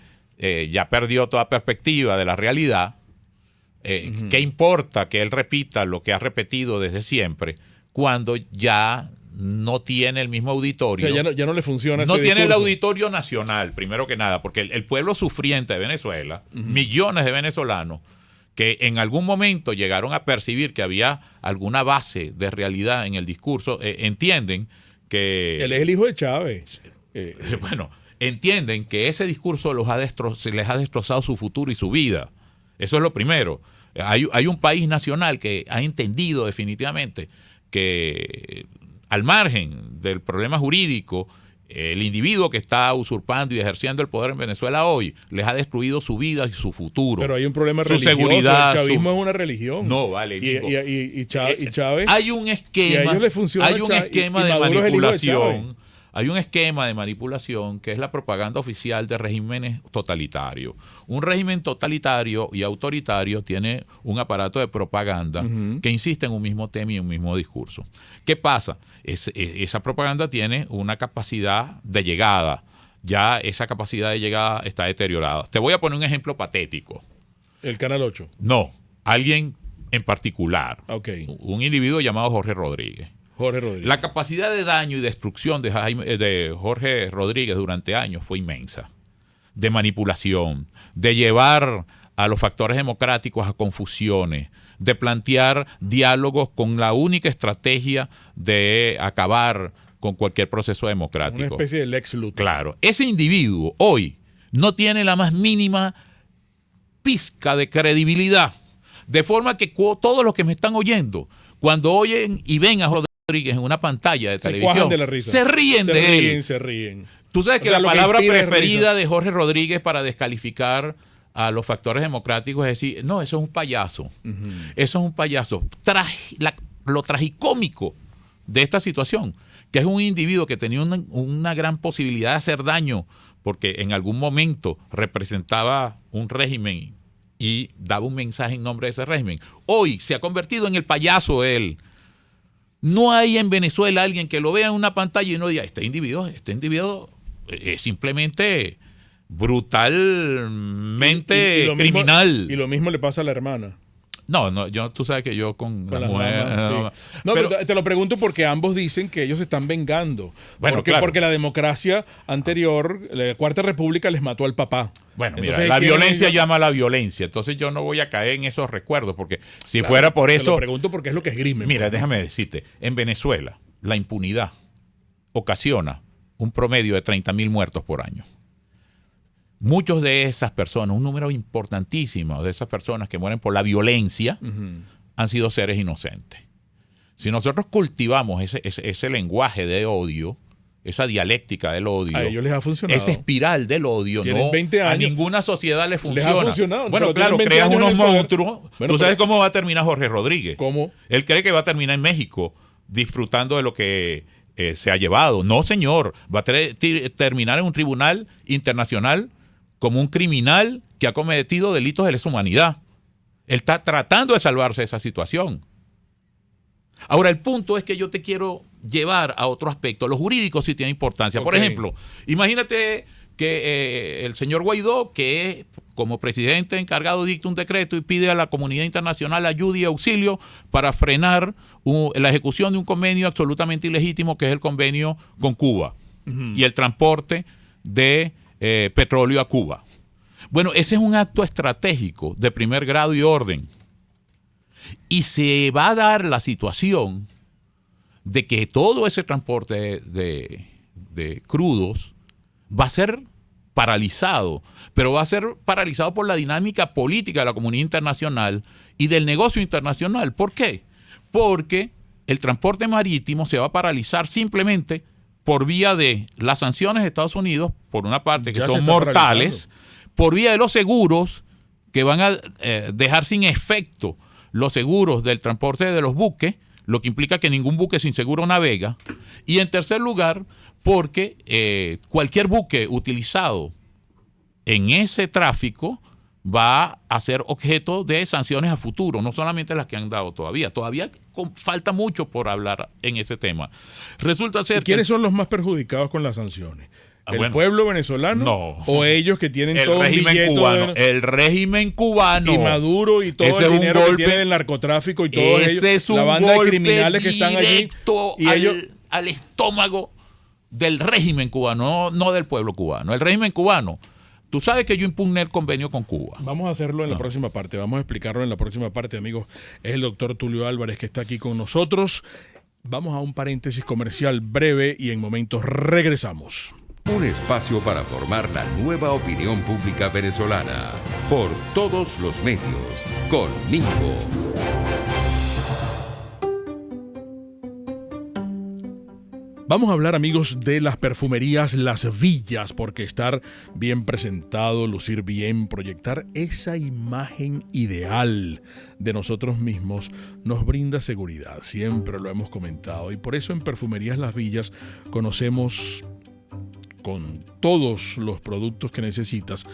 ya perdió toda perspectiva de la realidad. ¿Qué importa que él repita lo que ha repetido desde siempre cuando ya no tiene el mismo auditorio? O sea, ya no le funciona No ese tiene discurso. el auditorio nacional, primero que nada, porque el pueblo sufriente de Venezuela, millones de venezolanos, que en algún momento llegaron a percibir que había alguna base de realidad en el discurso, entienden que... Él es el hijo de Chávez. Bueno, entienden que ese discurso les ha destrozado su futuro y su vida. Eso es lo primero. Hay un país nacional que ha entendido definitivamente que al margen del problema jurídico, el individuo que está usurpando y ejerciendo el poder en Venezuela hoy les ha destruido su vida y su futuro. Pero hay un problema su religioso. seguridad. El chavismo es una religión. No, vale. Y Chávez. Hay un esquema, de manipulación. Hay un esquema de manipulación que es la propaganda oficial de regímenes totalitarios. Un régimen totalitario y autoritario tiene un aparato de propaganda que insiste en un mismo tema y un mismo discurso. ¿Qué pasa? Esa propaganda tiene una capacidad de llegada. Ya esa capacidad de llegada está deteriorada. Te voy a poner un ejemplo patético. ¿El Canal 8? No, alguien en particular. Okay. Un individuo llamado Jorge Rodríguez. La capacidad de daño y destrucción de Jorge Rodríguez durante años fue inmensa. De manipulación, de llevar a los factores democráticos a confusiones, de plantear diálogos con la única estrategia de acabar con cualquier proceso democrático. Una especie de Lex Luthor. Claro. Ese individuo hoy no tiene la más mínima pizca de credibilidad. De forma que todos los que me están oyendo, cuando oyen y ven a Rodríguez en una pantalla de televisión, de la risa. se ríen de él. Se ríen. Tú sabes que la palabra preferida de Jorge Rodríguez para descalificar a los factores democráticos es decir, no, eso es un payaso. Eso es un payaso. Lo tragicómico de esta situación, que es un individuo que tenía una gran posibilidad de hacer daño, porque en algún momento representaba un régimen y daba un mensaje en nombre de ese régimen. Hoy se ha convertido en el payaso él. No hay en Venezuela alguien que lo vea en una pantalla y no diga, este individuo es simplemente brutalmente criminal. Y lo mismo le pasa a la hermana. No, tú sabes que yo con la mujer... Mamás, sí. No, pero te lo pregunto porque ambos dicen que ellos se están vengando. Bueno, porque la democracia anterior, la Cuarta República, les mató al papá. Bueno, entonces, mira, la violencia llama a la violencia. Entonces yo no voy a caer en esos recuerdos, porque si fuera por eso... Te lo pregunto porque es lo que esgrimen. Mira, déjame decirte, en Venezuela la impunidad ocasiona un promedio de 30.000 muertos por año. Muchos de esas personas, un número importantísimo de esas personas que mueren por la violencia, han sido seres inocentes. Si nosotros cultivamos ese lenguaje de odio, esa dialéctica del odio, a ellos les ha funcionado. Esa espiral del odio, no 20 años. A ninguna sociedad le funciona. Les ha funcionado. Bueno, claro, creas unos monstruos. Bueno, ¿tú sabes cómo va a terminar Jorge Rodríguez? ¿Cómo? Él cree que va a terminar en México disfrutando de lo que se ha llevado. No, señor. Va a terminar en un tribunal internacional como un criminal que ha cometido delitos de lesa humanidad. Él está tratando de salvarse de esa situación. Ahora, el punto es que yo te quiero llevar a otro aspecto. Los jurídicos sí tienen importancia. Por ejemplo, imagínate que el señor Guaidó, que como presidente encargado dicta un decreto y pide a la comunidad internacional ayuda y auxilio para frenar la ejecución de un convenio absolutamente ilegítimo, que es el convenio con Cuba y el transporte de petróleo a Cuba. Bueno, ese es un acto estratégico de primer grado y orden. Y se va a dar la situación de que todo ese transporte de crudos va a ser paralizado, pero va a ser paralizado por la dinámica política de la comunidad internacional y del negocio internacional. ¿Por qué? Porque el transporte marítimo se va a paralizar simplemente por vía de las sanciones de Estados Unidos, por una parte, que Ya son mortales, por vía de los seguros, que van a dejar sin efecto los seguros del transporte de los buques, lo que implica que ningún buque sin seguro navega. Y en tercer lugar, porque cualquier buque utilizado en ese tráfico va a ser objeto de sanciones a futuro, no solamente las que han dado todavía. Todavía falta mucho por hablar en ese tema. Resulta ser ¿Y quiénes son los más perjudicados con las sanciones? ¿El bueno, pueblo venezolano? No. ¿O ellos que tienen el todo régimen un cubano? El régimen cubano. Y Maduro y todo Ese el es dinero golpe, que tiene el narcotráfico y todos ellos, es la banda de criminales que están allí. Directo Y ellos, al estómago del régimen cubano, no del pueblo cubano. El régimen cubano. Tú sabes que yo impugné el convenio con Cuba. Vamos a hacerlo en la próxima parte. Vamos a explicarlo en la próxima parte, amigos. Es el doctor Tulio Álvarez que está aquí con nosotros. Vamos a un paréntesis comercial breve y en momentos regresamos. Un espacio para formar la nueva opinión pública venezolana. Por todos los medios. Con Mingo. Vamos a hablar, amigos, de las perfumerías Las Villas, porque estar bien presentado, lucir bien, proyectar esa imagen ideal de nosotros mismos nos brinda seguridad. Siempre lo hemos comentado y por eso en Perfumerías Las Villas conocemos con todos los productos que necesitas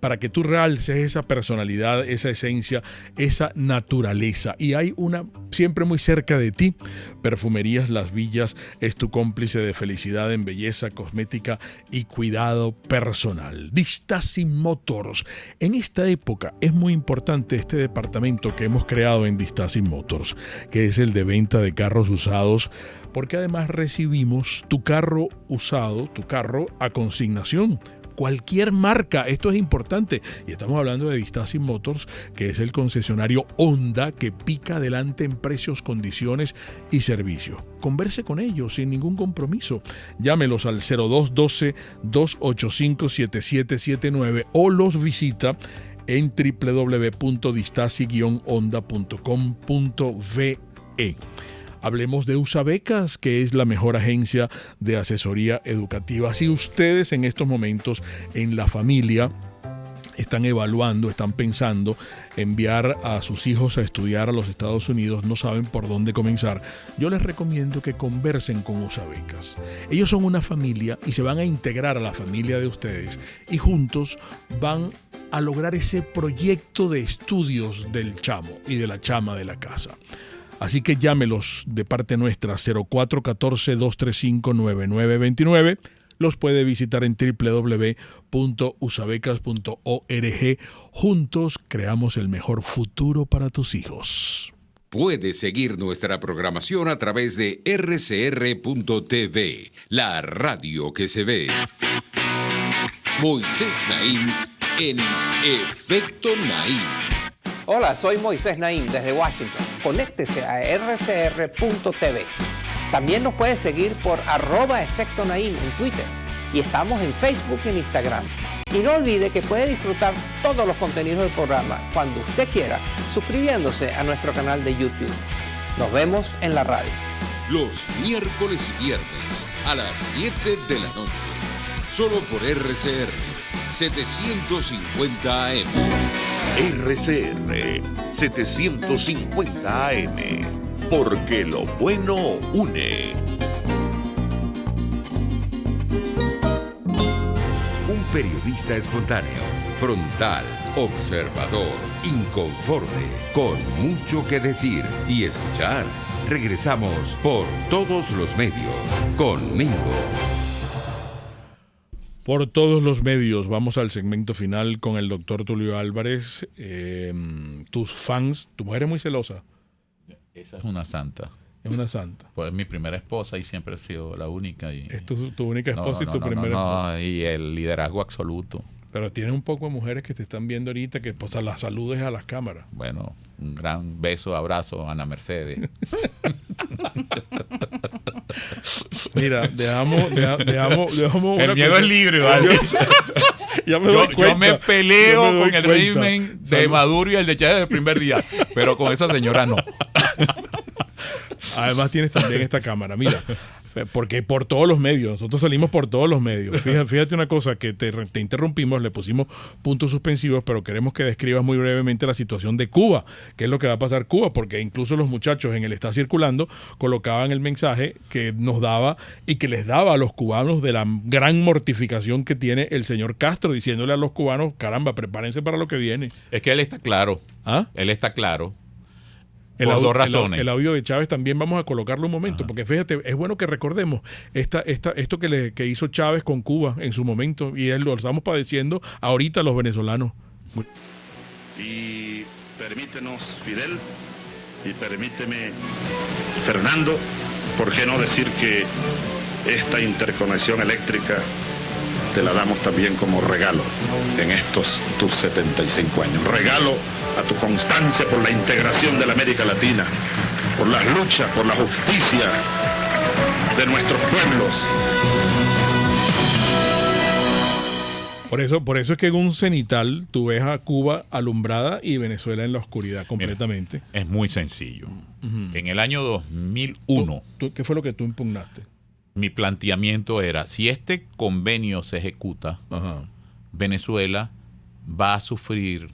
para que tú realces esa personalidad, esa esencia, esa naturaleza. Y hay una siempre muy cerca de ti. Perfumerías Las Villas es tu cómplice de felicidad en belleza, cosmética y cuidado personal. Distasi Motors. En esta época es muy importante este departamento que hemos creado en Distasi Motors, que es el de venta de carros usados, porque además recibimos tu carro usado, tu carro a consignación. Cualquier marca, esto es importante. Y estamos hablando de Distasi Motors, que es el concesionario Honda que pica adelante en precios, condiciones y servicio. Converse con ellos sin ningún compromiso. Llámelos al 0212-285-7779 o los visita en www.distasi-honda.com.ve. Hablemos de Usabecas, que es la mejor agencia de asesoría educativa. Si ustedes en estos momentos en la familia están evaluando, están pensando enviar a sus hijos a estudiar a los Estados Unidos, no saben por dónde comenzar, yo les recomiendo que conversen con Usabecas. Ellos son una familia y se van a integrar a la familia de ustedes y juntos van a lograr ese proyecto de estudios del chamo y de la chama de la casa. Así que llámelos de parte nuestra 0414-235-9929. Los puede visitar en www.usabecas.org. Juntos creamos el mejor futuro para tus hijos. Puedes seguir nuestra programación a través de rcr.tv, la radio que se ve. Moisés Naim en Efecto Naim. Hola, soy Moisés Naim desde Washington. Conéctese a rcr.tv. También nos puede seguir por @Efecto Naim en Twitter. Y estamos en Facebook y en Instagram. Y no olvide que puede disfrutar todos los contenidos del programa cuando usted quiera, suscribiéndose a nuestro canal de YouTube. Nos vemos en la radio. Los miércoles y viernes a las 7 de la noche. Solo por RCR 750 AM. RCR 750 AM, porque lo bueno une. Un periodista espontáneo, frontal, observador, inconforme, con mucho que decir y escuchar. Regresamos por todos los medios con Mingo. Por todos los medios, vamos al segmento final con el doctor Tulio Álvarez. Tus fans, tu mujer es muy celosa. Esa es una santa. Es una santa. Pues es mi primera esposa y siempre ha sido la única. Es tu única esposa y tu primera esposa. Y el liderazgo absoluto. Pero tienes un poco de mujeres que te están viendo ahorita que pues las saludes a las cámaras. Bueno, un gran beso, abrazo a Ana Mercedes. Mira, dejamos el miedo es libre, ¿vale? Yo me peleo con el régimen de Maduro y el de Chávez del primer día, pero con esa señora no. Además tienes también esta cámara, mira, porque por todos los medios, nosotros salimos por todos los medios. Fíjate una cosa, que te interrumpimos, le pusimos puntos suspensivos, pero queremos que describas muy brevemente la situación de Cuba, qué es lo que va a pasar Cuba, porque incluso los muchachos en el Está Circulando colocaban el mensaje que nos daba y que les daba a los cubanos de la gran mortificación que tiene el señor Castro, diciéndole a los cubanos, caramba, prepárense para lo que viene. Es que él está claro. ¿Ah? Él está claro. Por dos razones. El audio de Chávez también vamos a colocarlo un momento, porque fíjate, es bueno que recordemos esto que hizo Chávez con Cuba en su momento, y lo estamos padeciendo ahorita los venezolanos. Y permítenos, Fidel, y permíteme, Fernando, ¿por qué no decir que esta interconexión eléctrica te la damos también como regalo en estos tus 75 años? Regalo a tu constancia por la integración de la América Latina, por las luchas, por la justicia de nuestros pueblos. Por eso es que en un cenital tú ves a Cuba alumbrada y Venezuela en la oscuridad completamente. Mira, es muy sencillo. En el año 2001... ¿Qué fue lo que tú impugnaste? Mi planteamiento era, si este convenio se ejecuta, Venezuela va a sufrir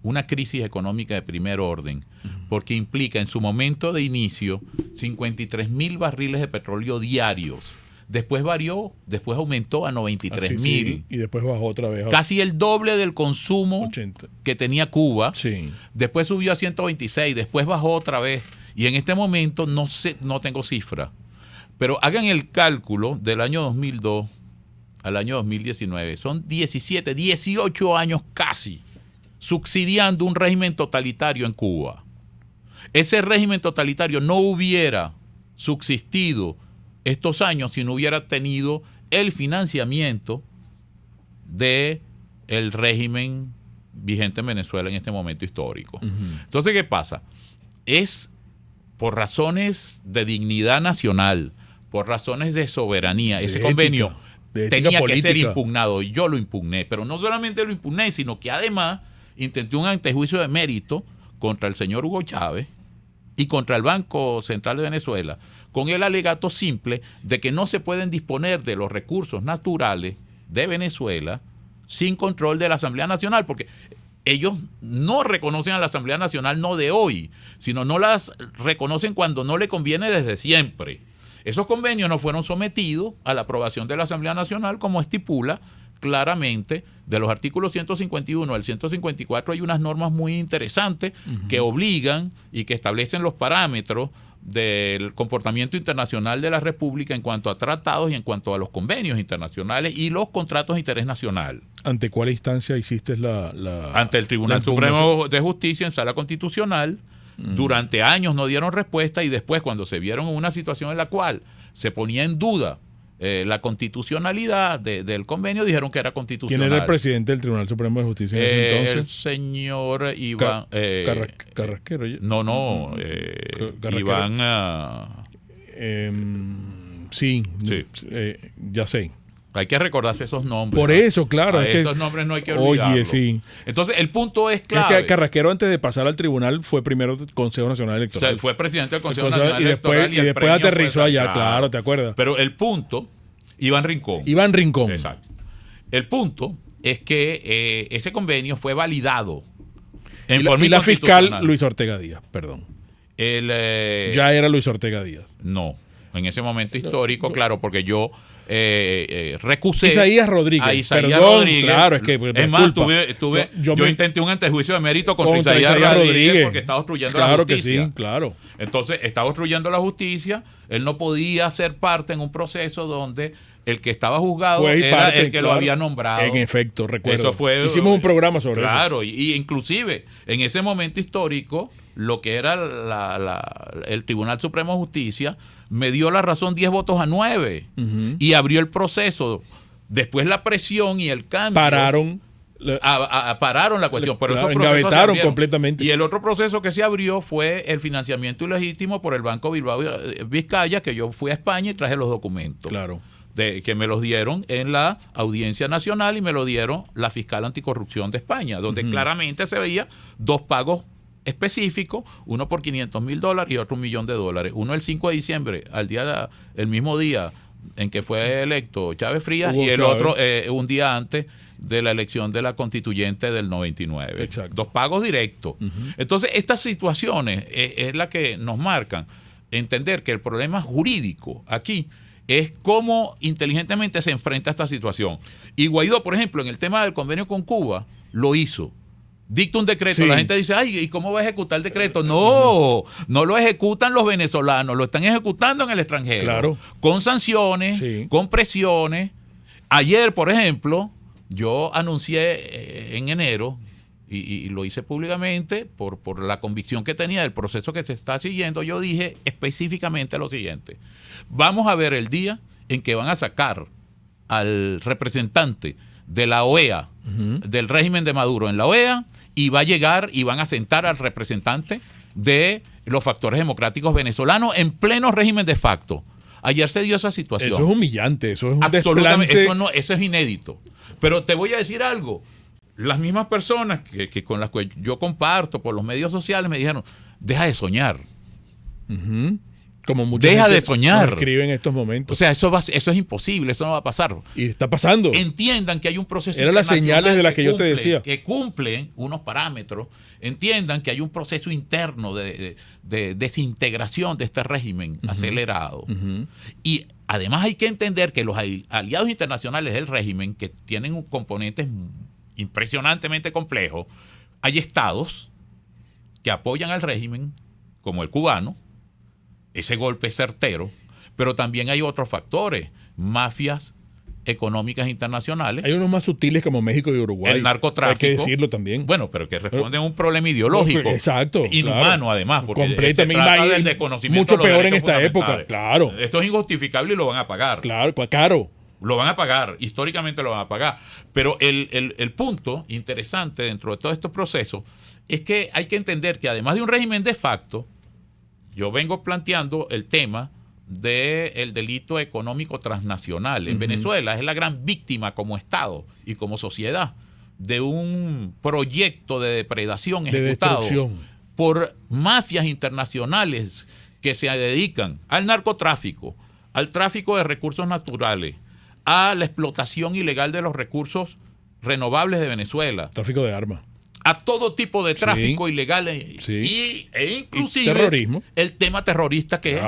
una crisis económica de primer orden, porque implica en su momento de inicio 53,000 barriles de petróleo diarios. Después varió, después aumentó a 93,000. Sí, y después bajó otra vez. Casi el doble del consumo 80. Que tenía Cuba. Sí. Después subió a 126, después bajó otra vez. Y en este momento no tengo cifra. Pero hagan el cálculo del año 2002 al año 2019. Son 17, 18 años casi subsidiando un régimen totalitario en Cuba. Ese régimen totalitario no hubiera subsistido estos años si no hubiera tenido el financiamiento del régimen vigente en Venezuela en este momento histórico. Entonces, ¿qué pasa? Es por razones de dignidad nacional, por razones de soberanía. Ese convenio tenía que ser impugnado y yo lo impugné, pero no solamente lo impugné, sino que además intenté un antejuicio de mérito contra el señor Hugo Chávez y contra el Banco Central de Venezuela, con el alegato simple de que no se pueden disponer de los recursos naturales de Venezuela sin control de la Asamblea Nacional, porque ellos no reconocen a la Asamblea Nacional no de hoy, sino no las reconocen cuando no le conviene desde siempre. Esos convenios no fueron sometidos a la aprobación de la Asamblea Nacional, como estipula claramente de los artículos 151 al 154. Hay unas normas muy interesantes que obligan y que establecen los parámetros del comportamiento internacional de la República en cuanto a tratados y en cuanto a los convenios internacionales y los contratos de interés nacional. ¿Ante cuál instancia hiciste Ante el Tribunal Supremo de Justicia en Sala Constitucional. Durante años no dieron respuesta y después, cuando se vieron en una situación en la cual se ponía en duda la constitucionalidad del convenio, dijeron que era constitucional. ¿Quién era el presidente del Tribunal Supremo de Justicia en ese entonces? El señor Iván... Carrasquero. Iván... Sí. Ya sé. Hay que recordarse esos nombres. Por eso, claro. Esos nombres no hay que olvidarlos. Oye, sí. Entonces, el punto es clave. Es que Carrasquero, antes de pasar al tribunal, fue primero Consejo Nacional Electoral. O sea, fue presidente del Consejo Nacional Electoral. Y después aterrizó allá, claro, ¿te acuerdas? Pero el punto, Iván Rincón. Exacto. El punto es que ese convenio fue validado en forma y la fiscal Luis Ortega Díaz, perdón. Ya era Luis Ortega Díaz. No, en ese momento histórico, claro, porque yo recusé Isaías Rodríguez. A Isaías Rodríguez. Claro, es que es más, yo intenté un antejuicio de mérito contra Isaías Rodríguez porque estaba obstruyendo la justicia. Claro que sí, claro. Entonces, estaba obstruyendo la justicia. Él no podía ser parte en un proceso donde el que estaba juzgado era el que lo había nombrado. En efecto, recuerdo. Hicimos un programa sobre eso. Claro, y inclusive en ese momento histórico, lo que era el Tribunal Supremo de Justicia me dio la razón 10 votos a 9 y abrió el proceso Después la presión y el cambio pararon la cuestión. Pero esos procesos engavetaron completamente. Y el otro proceso que se abrió fue el financiamiento ilegítimo por el Banco Bilbao Vizcaya, que yo fui a España y traje los documentos. Claro. Que me los dieron en la Audiencia Nacional y me lo dieron la fiscal anticorrupción de España, donde claramente se veía dos pagos específicos, uno por $500,000 y otro $1 millón. Uno el 5 de diciembre, el mismo día en que fue electo Chávez Frías, y el otro un día antes de la elección de la constituyente del 99. Exacto. Dos pagos directos. Entonces, estas situaciones es la que nos marcan entender que el problema jurídico aquí es cómo inteligentemente se enfrenta a esta situación. Y Guaidó, por ejemplo, en el tema del convenio con Cuba, lo hizo. Dicta un decreto, sí. La gente dice, ay, ¿y cómo va a ejecutar el decreto? No lo ejecutan los venezolanos, lo están ejecutando en el extranjero. Claro. Con sanciones, sí. Con presiones. Ayer, por ejemplo, yo anuncié en enero, y lo hice públicamente por la convicción que tenía del proceso que se está siguiendo, yo dije específicamente lo siguiente: vamos a ver el día en que van a sacar al representante de la OEA, del régimen de Maduro en la OEA, y va a llegar y van a sentar al representante de los factores democráticos venezolanos en pleno régimen de facto. Ayer se dio esa situación. Eso es humillante, eso es un absolutamente desplante. eso es inédito. Pero te voy a decir algo. Las mismas personas que con las que yo comparto por los medios sociales me dijeron, deja de soñar. Como mucha deja gente de soñar. Escribe en estos momentos. O sea, eso es imposible, eso no va a pasar. Y está pasando. Entiendan que hay un proceso Eran las señales de las que yo te decía. Que cumplen unos parámetros. Entiendan que hay un proceso interno de desintegración de este régimen acelerado. Y además hay que entender que los aliados internacionales del régimen, que tienen componentes impresionantemente complejos, hay estados que apoyan al régimen, como el cubano. Ese golpe es certero, pero también hay otros factores, mafias económicas internacionales. Hay unos más sutiles como México y Uruguay. El narcotráfico. Hay que decirlo también. Bueno, pero que responden a un problema ideológico. Exacto. Inhumano, además, porque completamente se trata del desconocimiento mucho de los peor en derechos esta época. fundamentales. Claro. Esto es injustificable y lo van a pagar. Claro, caro. Lo van a pagar, históricamente lo van a pagar. Pero el punto interesante dentro de todos estos procesos es que hay que entender que además de un régimen de facto, yo vengo planteando el tema del delito económico transnacional. En Venezuela es la gran víctima como Estado y como sociedad de un proyecto de depredación ejecutado por mafias internacionales que se dedican al narcotráfico, al tráfico de recursos naturales, a la explotación ilegal de los recursos renovables de Venezuela. Tráfico de armas. A todo tipo de tráfico ilegal e inclusive terrorismo. El tema terrorista que es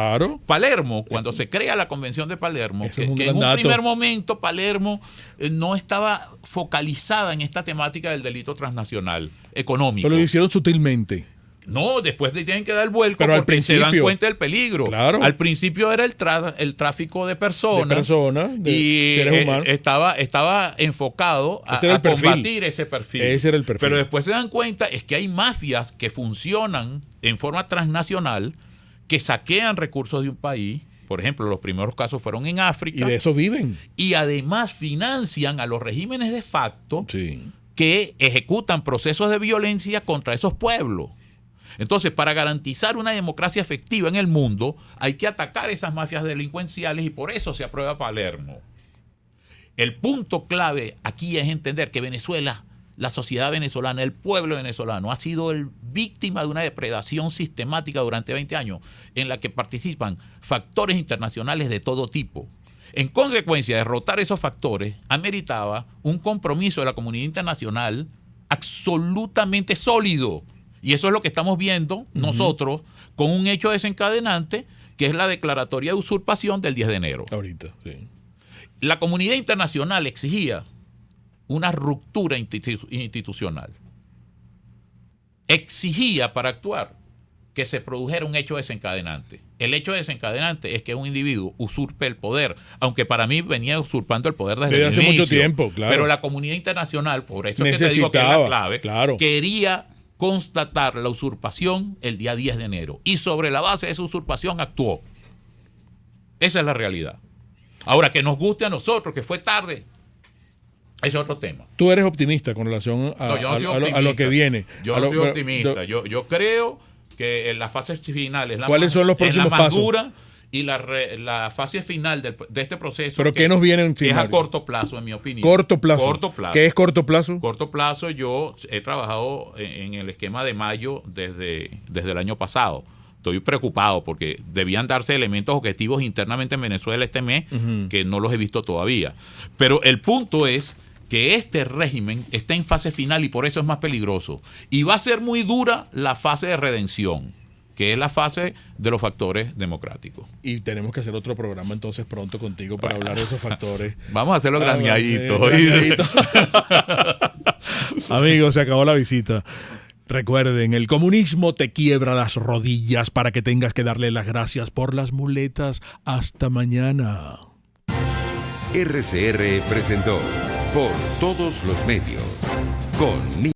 Palermo. Cuando se crea la Convención de Palermo, que en un primer momento Palermo no estaba focalizada en esta temática del delito transnacional económico. Pero lo hicieron sutilmente. No, después tienen que dar el vuelco, pero porque se dan cuenta del peligro. Claro. Al principio era el tráfico de personas. De seres humanos. Estaba enfocado a combatir ese perfil. Ese era el perfil. Pero después se dan cuenta es que hay mafias que funcionan en forma transnacional, que saquean recursos de un país. Por ejemplo, los primeros casos fueron en África. Y de eso viven. Y además financian a los regímenes de facto que ejecutan procesos de violencia contra esos pueblos. Entonces, para garantizar una democracia efectiva en el mundo, hay que atacar esas mafias delincuenciales, y por eso se aprueba Palermo. El punto clave aquí es entender que Venezuela, la sociedad venezolana, el pueblo venezolano, ha sido víctima de una depredación sistemática durante 20 años en la que participan factores internacionales de todo tipo. En consecuencia, derrotar esos factores ameritaba un compromiso de la comunidad internacional absolutamente sólido. Y eso es lo que estamos viendo nosotros con un hecho desencadenante, que es la declaratoria de usurpación del 10 de enero. Ahorita, sí. La comunidad internacional exigía una ruptura institucional. Exigía para actuar que se produjera un hecho desencadenante. El hecho desencadenante es que un individuo usurpe el poder, aunque para mí venía usurpando el poder desde hace mucho tiempo, claro. Pero la comunidad internacional, por eso es que te digo que es la clave, quería constatar la usurpación el día 10 de enero. Y sobre la base de esa usurpación actuó. Esa es la realidad. Ahora, que nos guste a nosotros, que fue tarde, Es otro tema. Tú eres optimista con relación a lo que viene. Yo no soy optimista. Yo creo que en la fase final es la ¿Cuáles son los próximos más pasos? dura, y la fase final de este proceso. ¿Pero qué nos viene que es a corto plazo, en mi opinión. Corto plazo. Corto plazo. ¿Qué es corto plazo? Corto plazo, yo he trabajado en el esquema de mayo desde el año pasado. Estoy preocupado porque debían darse elementos objetivos internamente en Venezuela este mes, que no los he visto todavía. Pero el punto es que este régimen está en fase final y por eso es más peligroso. Y va a ser muy dura la fase de redención, que es la fase de los factores democráticos. Y tenemos que hacer otro programa entonces pronto contigo para hablar de esos factores. Vamos a hacerlo graneadito. Amigos, se acabó la visita. Recuerden, el comunismo te quiebra las rodillas para que tengas que darle las gracias por las muletas. Hasta mañana. RCR presentó Por Todos los Medios con